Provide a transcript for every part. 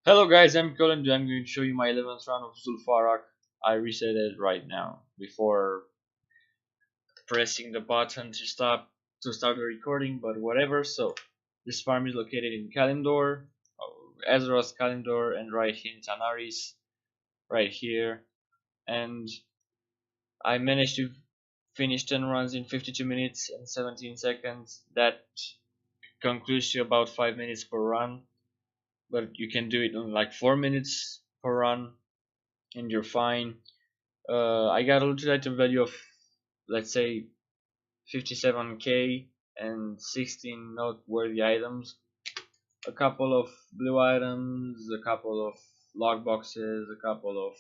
Hello guys, I'm Colin. I'm going to show you my 11th round of Zul'Farrak. I reset it right now before pressing the button to start the recording, but whatever. So this farm is located in Kalimdor, Azeroth Kalimdor, and right here in Tanaris, right here. And I managed to finish 10 runs in 52 minutes and 17 seconds. That concludes to about 5 minutes per run, but you can do it in like 4 minutes per run, and you're fine. I got a looted item value of, let's say, 57k and 16 noteworthy items, a couple of blue items, a couple of log boxes, a couple of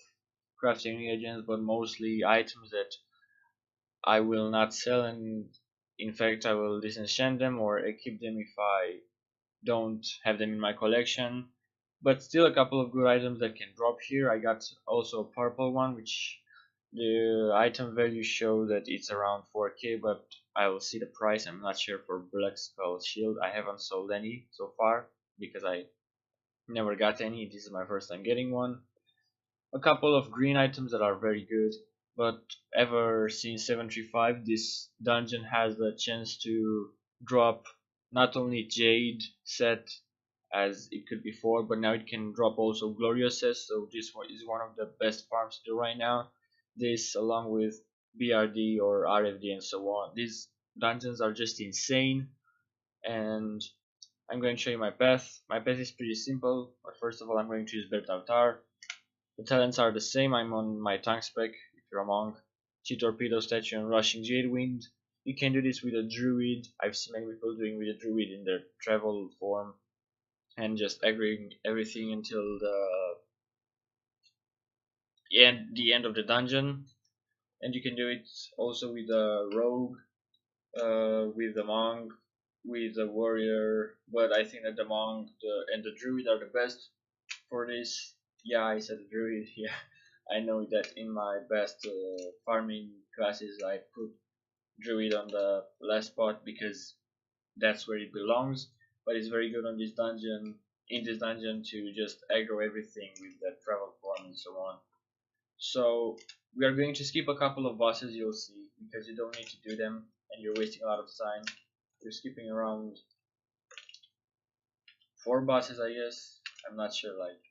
crafting reagents, but mostly items that I will not sell, and in fact I will disenchant them or equip them if I don't have them in my collection. But still a couple of good items that can drop here. I got also a purple one, which the item value show that it's around 4k, but I will see the price. I'm not sure for Black Skull Shield. I haven't sold any so far because I never got any. This is my first time getting one. A couple of green items that are very good, but ever since 735 this dungeon has the chance to drop not only Jade set as it could before, but now it can drop also Glorious sets, so this one is one of the best farms to do right now. This along with BRD or RFD and so on. These dungeons are just insane, and I'm going to show you my path. My path is pretty simple, but first of all I'm going to use Tartare. The talents are the same. I'm on my tank spec if you're a monk. Chi Torpedo Statue and Rushing Jade Wind. You can do this with a Druid. I've seen many people doing with a Druid in their travel form and just aggroing everything until the end of the dungeon. And you can do it also with a Rogue, with the Monk, with the Warrior. But I think that the Monk and the Druid are the best for this. Yeah, I said Druid. Yeah, I know that in my best farming classes I put Druid on the last spot because that's where it belongs. But it's very good on this dungeon, in this dungeon, to just aggro everything with the travel form and so on. So we are going to skip a couple of bosses, you'll see, because you don't need to do them and you're wasting a lot of time. We're skipping around 4 bosses, I guess. I'm not sure, like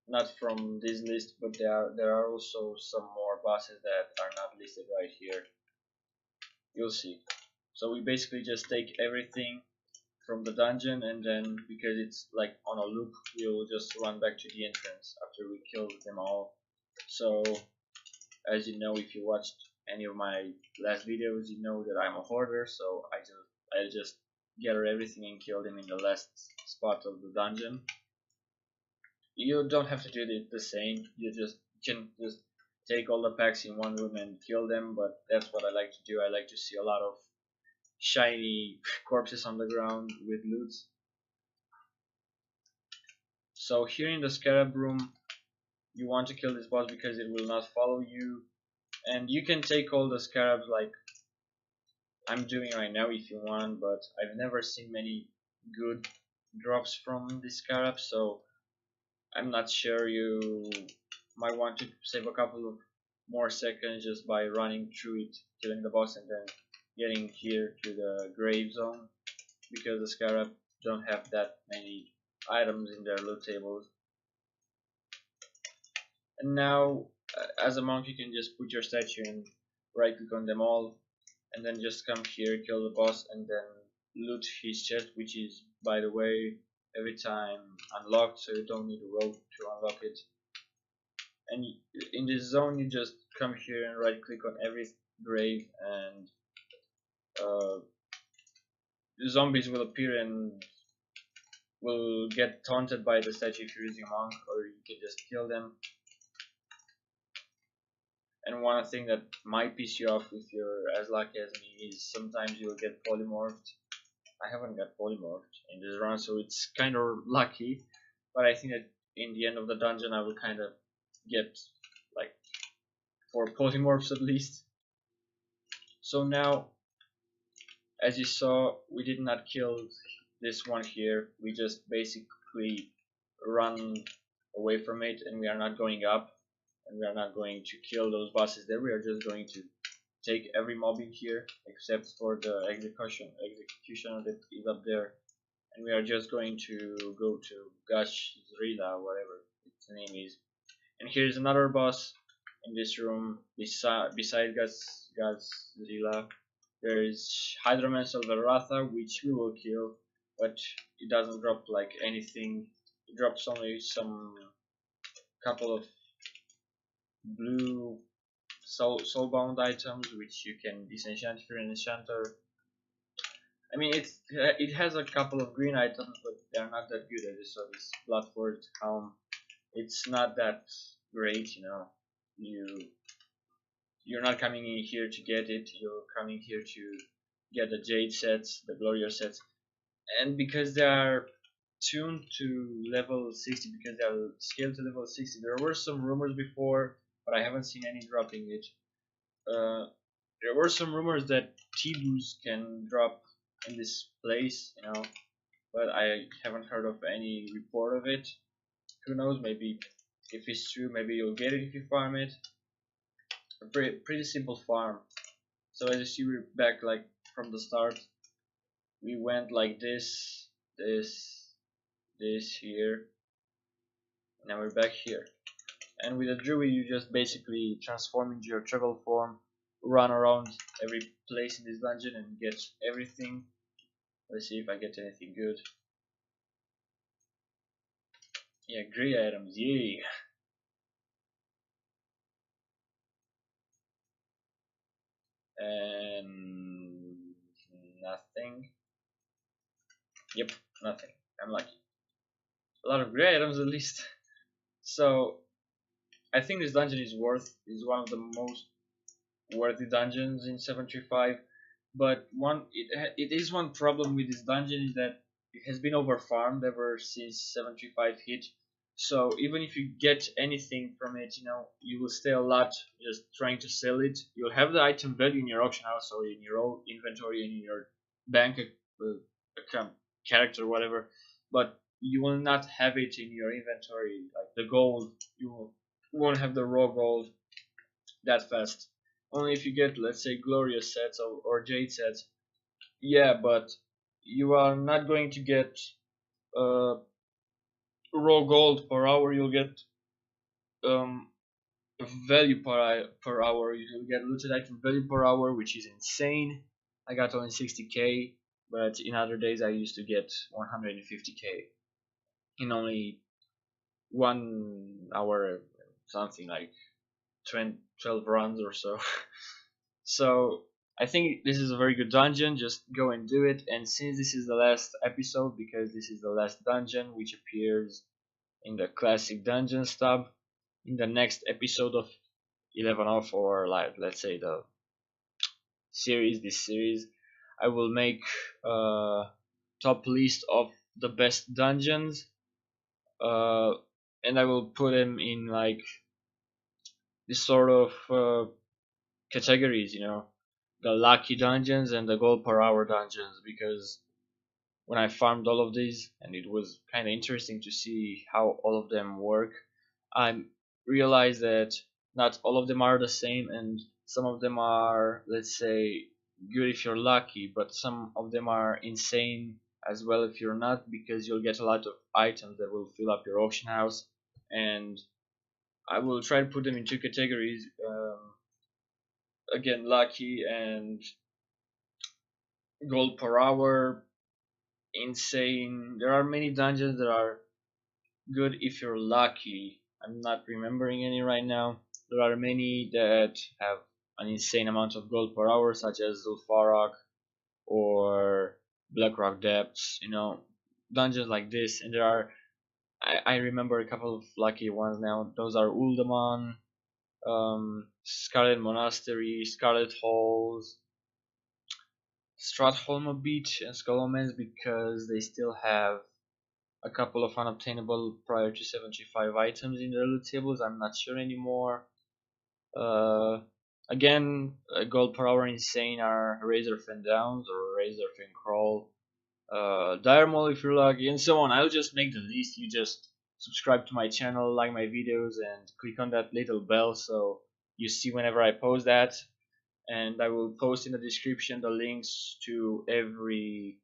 not from this list, but there are also some more bosses that are not listed right here. You'll see. So we basically just take everything from the dungeon, and then because it's like on a loop, we'll just run back to the entrance after we kill them all. So as you know, if you watched any of my last videos, you know that I'm a hoarder, so I just gather everything and kill them in the last spot of the dungeon. You don't have to do it the same. You can just take all the packs in one room and kill them, but that's what I like to do. I like to see a lot of shiny corpses on the ground with loot. So here in the scarab room, you want to kill this boss because it will not follow you, and you can take all the scarabs like I'm doing right now if you want, but I've never seen many good drops from this scarab, so I'm not sure. You might want to save a couple of more seconds just by running through it, killing the boss, and then getting here to the grave zone, because the scarab don't have that many items in their loot tables. And now, as a monk, you can just put your statue and right click on them all, and then just come here, kill the boss, and then loot his chest, which is, by the way, every time unlocked, so you don't need a rope to unlock it. And in this zone, you just come here and right click on every grave, and uh, the zombies will appear and will get taunted by the statue if you're using monk, or you can just kill them. And one thing that might piss you off if you're as lucky as me is sometimes you'll get polymorphed. I haven't got polymorphed in this run, so it's kind of lucky. But I think that in the end of the dungeon, I will kind of get like 4 polymorphs at least. So now, as you saw, we did not kill this one here. We just basically run away from it, and we are not going up, and we are not going to kill those bosses there. We are just going to take every mob in here except for the execution that is up there, and we are just going to go to Gash Zrila, whatever its name is. And here's another boss in this room beside Gazilla. There is Hydromancer Veratha, which we will kill, but it doesn't drop like anything. It drops only some couple of blue soulbound items, which you can disenchant if you're an enchanter. I mean, it has a couple of green items, but they're not that good. I just saw this Bloodforged Helm. It's not that great, you know. You're not coming in here to get it. You're coming here to get the Jade sets, the Gloria sets, and because they are tuned to level 60, because they are scaled to level 60. There were some rumors before, but I haven't seen any dropping it. There were some rumors that T-Boos can drop in this place, you know, but I haven't heard of any report of it. Who knows, maybe if it's true, maybe you'll get it if you farm it. A pretty simple farm. So as you see, we're back like from the start. We went like this here. Now we're back here. And with a Druid, you just basically transform into your travel form, run around every place in this dungeon and get everything. Let's see if I get anything good. Yeah, great items, yay! And nothing. Yep, nothing. I'm lucky. A lot of great items at least. So I think this dungeon is one of the most worthy dungeons in 735. But it is one problem with this dungeon is that it has been overfarmed ever since 735 hit. So even if you get anything from it, you know, you will stay a lot just trying to sell it. You'll have the item value in your auction house or in your own inventory and in your bank account, character, whatever, but you will not have it in your inventory. Like the gold, won't have the raw gold that fast. Only if you get, let's say, glorious sets or jade sets. Yeah, but you are not going to get uh, raw gold per hour. You'll get um, value per hour. You'll get looted item value per hour, which is insane. I got only 60k, but in other days I used to get 150k in only 1 hour, something like 12 runs or so. So I think this is a very good dungeon. Just go and do it. And since this is the last episode, because this is the last dungeon which appears in the classic dungeon stub, in the next episode of 11 off, or like let's say the this series, I will make a top list of the best dungeons, uh, and I will put them in like this sort of categories, you know, the lucky dungeons and the gold per hour dungeons, because when I farmed all of these, and it was kind of interesting to see how all of them work, I realized that not all of them are the same, and some of them are, let's say, good if you're lucky, but some of them are insane as well if you're not, because you'll get a lot of items that will fill up your auction house. And I will try to put them in two categories. Again, lucky and gold per hour, insane. There are many dungeons that are good if you're lucky. I'm not remembering any right now. There are many that have an insane amount of gold per hour, such as Zul'Farrak or Blackrock Depths, you know, dungeons like this. And there are, I remember a couple of lucky ones now. Those are Uldaman, Scarlet Monastery, Scarlet Halls, Stratholm a bit, and Skullomans, because they still have a couple of unobtainable prior to 75 items in their loot tables. I'm not sure anymore. Uh, Again, gold per hour insane are Razorfen Downs or Razorfen Crawl, Dire Maul if you're lucky, and so on. I'll just make the list. You just subscribe to my channel, like my videos, and click on that little bell so you see whenever I post that. And I will post in the description the links to every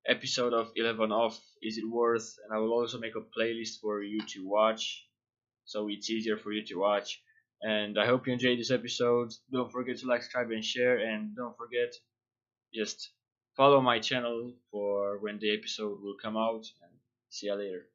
episode of 11 off Is It Worth, and I will also make a playlist for you to watch so it's easier for you to watch. And I hope you enjoyed this episode. Don't forget to like, subscribe, and share, and don't forget, just follow my channel for when the episode will come out, and see you later.